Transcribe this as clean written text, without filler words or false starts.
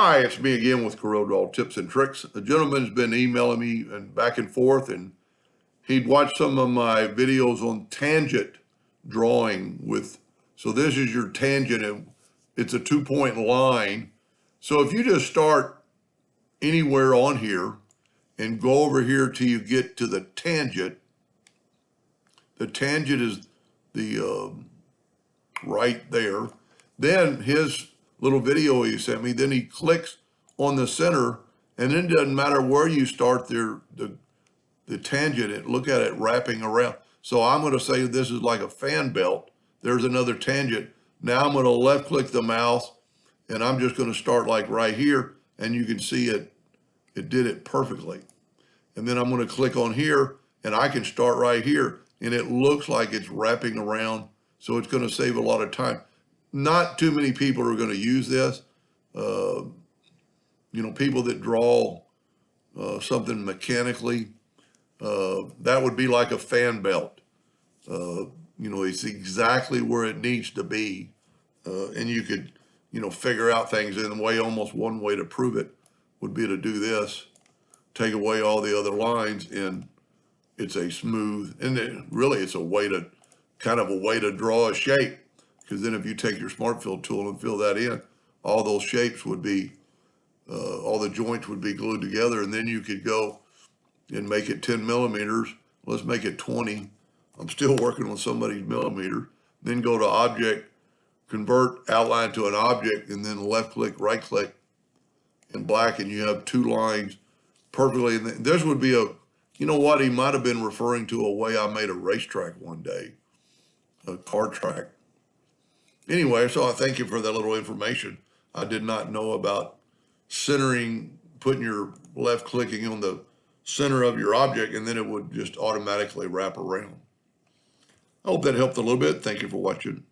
Hi, it's me again with Corel Draw Tips and Tricks. A gentleman's been emailing me and back and forth, and he'd watched some of my videos on tangent drawing with, so this is your tangent, and it's a 2-point line. So if you just start anywhere on here and go over here till you get to the tangent is the right there. Then his little video he sent me, then he clicks on the center, and then it doesn't matter where you start the tangent, look at it wrapping around. So I'm going to say this is like a fan belt. There's another tangent. Now I'm going to left click the mouse, and I'm just going to start like right here, and you can see it did it perfectly. And then I'm going to click on here, and I can start right here, and it looks like it's wrapping around, so it's going to save a lot of time. Not too many people are going to use this. People that draw something mechanically, that would be like a fan belt. It's exactly where it needs to be. And you could, figure out things in a way. Almost one way to prove it would be to do this, take away all the other lines, and it's a smooth, and really it's a way to draw a shape. Because then if you take your Smart Fill tool and fill that in, all those shapes would be, all the joints would be glued together, and then you could go and make it 10 millimeters. Let's make it 20. I'm still working on somebody's millimeter. Then go to Object, convert outline to an object, and then left click, right click, and black, and you have two lines perfectly. And this would be he might have been referring to a way I made a racetrack one day, a car track. Anyway, so I thank you for that little information. I did not know about centering, putting your left clicking on the center of your object, and then it would just automatically wrap around. I hope that helped a little bit. Thank you for watching.